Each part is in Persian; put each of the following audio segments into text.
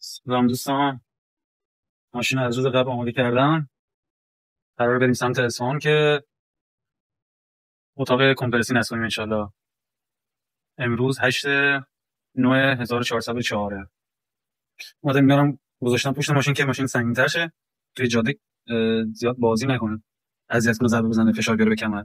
سلام دوستان، ماشین از روز قبل آماده کردم. قرار بریم سمت اصفهان که اتاق کمپرسی نصب کنیم انشالله. امروز 8/9/1404. اومدم میارم گذاشتم پشت ماشین که ماشین سنگین‌تر شه، توی جاده زیاد بازی نکنه، اذیت کنه، ضربه بزنه، فشار بیاره به کمر.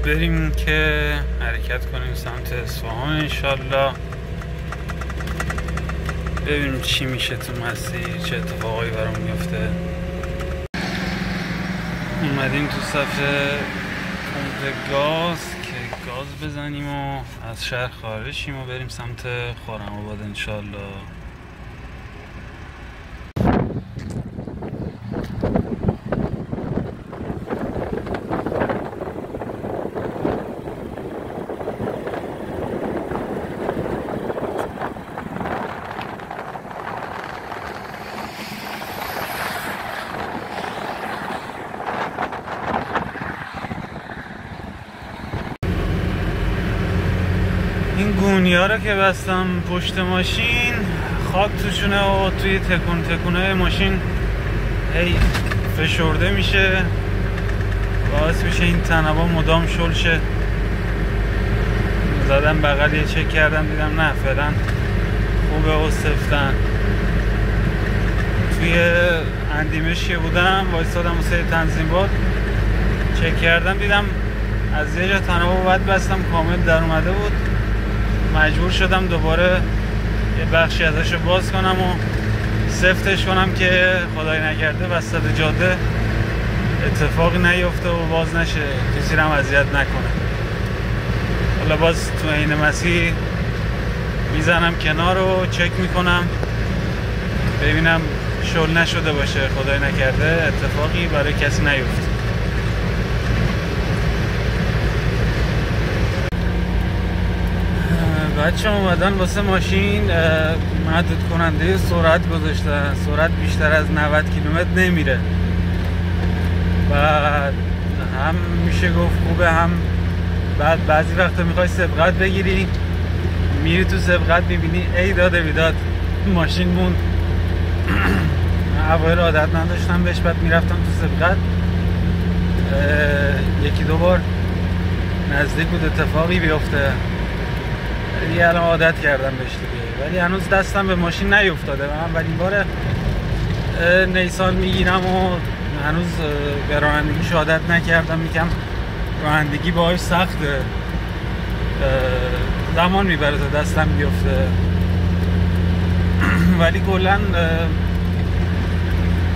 بریم که حرکت کنیم سمت اصفهان انشالله. ببینیم چی میشه تو مسیر، چه اتفاقایی برام میفته. اومدیم تو صفحه پمپ گاز که گاز بزنیم و از شهر خارج شیم و بریم سمت خرم‌آباد انشالله. این گونی‌ها رو که بستم پشت ماشین، خاک توشونه و توی تکونه ماشین هی فشرده میشه، باعث میشه این تنابا مدام شل شه. زدم بغل یه چک کردم، دیدم نه فعلا خوبه و سفتن. توی اندیمش که بودم وایستادم واسه تنظیم باد، چک کردم دیدم از یه جا تنابا باید بستم کامل در اومده بود. مجبور شدم دوباره یه بخشی ازش رو باز کنم و سفتش کنم که خدای نکرده وسط جاده اتفاقی نیفته و باز نشه، کسی رو هم اذیت نکنه. حالا باز تو این مسیر میزنم کنار رو چک میکنم ببینم شل نشده باشه، خدای نکرده اتفاقی برای کسی نیفته. بچه اومدن واسه ماشین محدود کننده سرعت گذاشتن، سرعت بیشتر از 90 کیلومتر نمیره و هم میشه گفت خوبه، هم بعضی وقتا میخوای سبقت بگیری، میری تو سبقت میبینی ای داده بیداد ماشین موند. اوایل عادت نداشتم بهش، بعد میرفتم تو سبقت یکی دو بار نزدیک بود اتفاقی بیفته، دیگه الان عادت کردم بهش دیگه، ولی هنوز دستم به ماشین نیفتاده. من اولین بار نیسان میگیرم و هنوز به رانندگیش عادت نکردم، میگم رانندگی باهاش سخته، زمان میبره تا دستم بیفته. ولی کلا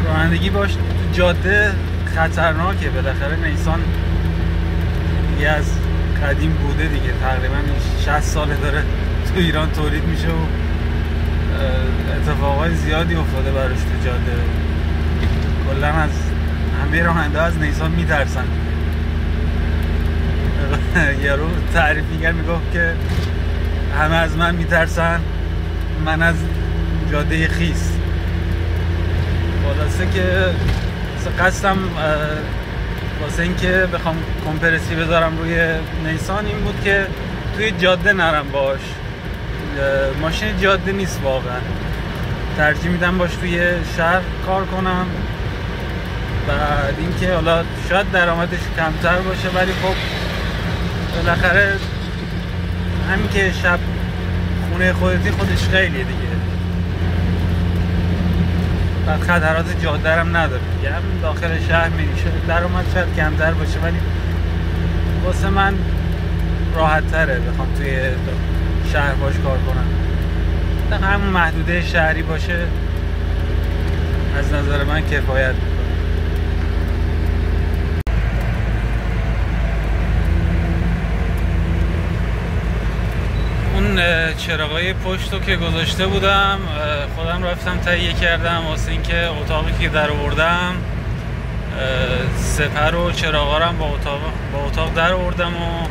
رانندگی باش جاده خطرناکه. بالاخره نیسان دیگه از قدیم بوده دیگه، تقریبا 60 ساله داره تو ایران تولید میشه و اتفاقای زیادی افتاده براش تو جاده. کلا از همه راننده از نیسان میترسن. یارو تعریف میگه، میگفت که همه از من میترسن، من از جاده خیس. خلاصه که قصدم واسه اینکه بخوام کمپرسی بذارم روی نیسان این بود که توی جاده نرم باش. ماشین جاده نیست واقعا، ترجیح میدم باش توی شهر کار کنم. بعد اینکه حالا شاید درآمدش کمتر باشه ولی خب بالاخره همین که شب خونه خودتی خودش خیلیه دیگه. بعد خطرات جاده هم نداره دیگه، هم داخل شهر میشه درآمد شاید کمتر باشه ولی واسه من راحت تره بخوام توی شهر باش کار کنم. تا همون محدوده شهری باشه از نظر من کفایت میکنه. اون چراغای پشت رو که گذاشته بودم خودم رفتم تهیه کردم واسه اینکه اتاقی که در آوردم سپر و چراغا رو هم با اتاق در آوردم و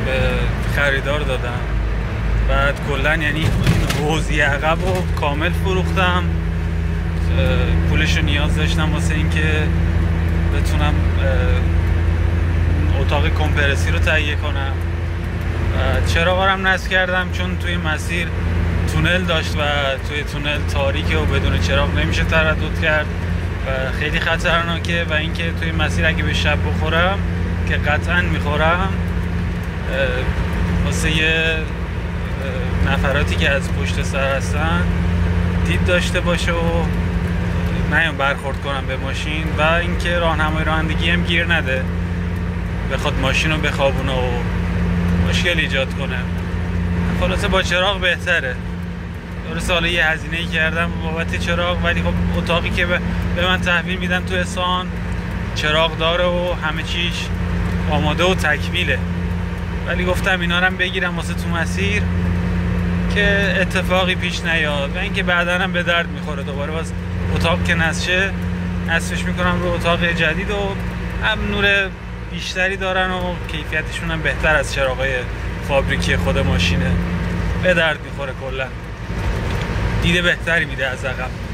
به خریدار دادم. بعد کلا یعنی حوضی عقب رو کامل فروختم. پولش رو نیاز داشتم واسه اینکه بتونم اتاق کمپرسی رو تهیه کنم. چراغا رو هم نصب کردم چون توی مسیر تونل داشت و توی تونل تاریکه و بدون چراغ نمیشه تردد کرد و خیلی خطرناکه. و اینکه توی مسیر اگه به شب بخورم که قطعا میخورم واسه یه نفراتی که از پشت سر هستن دید داشته باشه و نیام برخورد کنم به ماشین و اینکه راهنمای رانندگی هم گیر نده بخواد ماشین رو بخوابونه و مشکل ایجاد کنه. خلاصه با چراغ بهتره. درسته حالا یه هزینه‌ای کردم بابت چراغ ولی خب اتاقی که به من تحویل میدن تو اصفهان چراغ داره و همه چیش آماده و تکمیله. ولی گفتم اینا رو هم بگیرم واسه تو مسیر که اتفاقی پیش نیاد و اینکه بعداً هم به درد میخوره. دوباره باز اتاق که نصشه نصفش میکنم رو اتاق جدید و هم نور بیشتری دارن و کیفیتشون هم بهتر از چراغای فابریکی خود ماشینه. به درد میخوره، کلا دیده بهتری میده از عقب.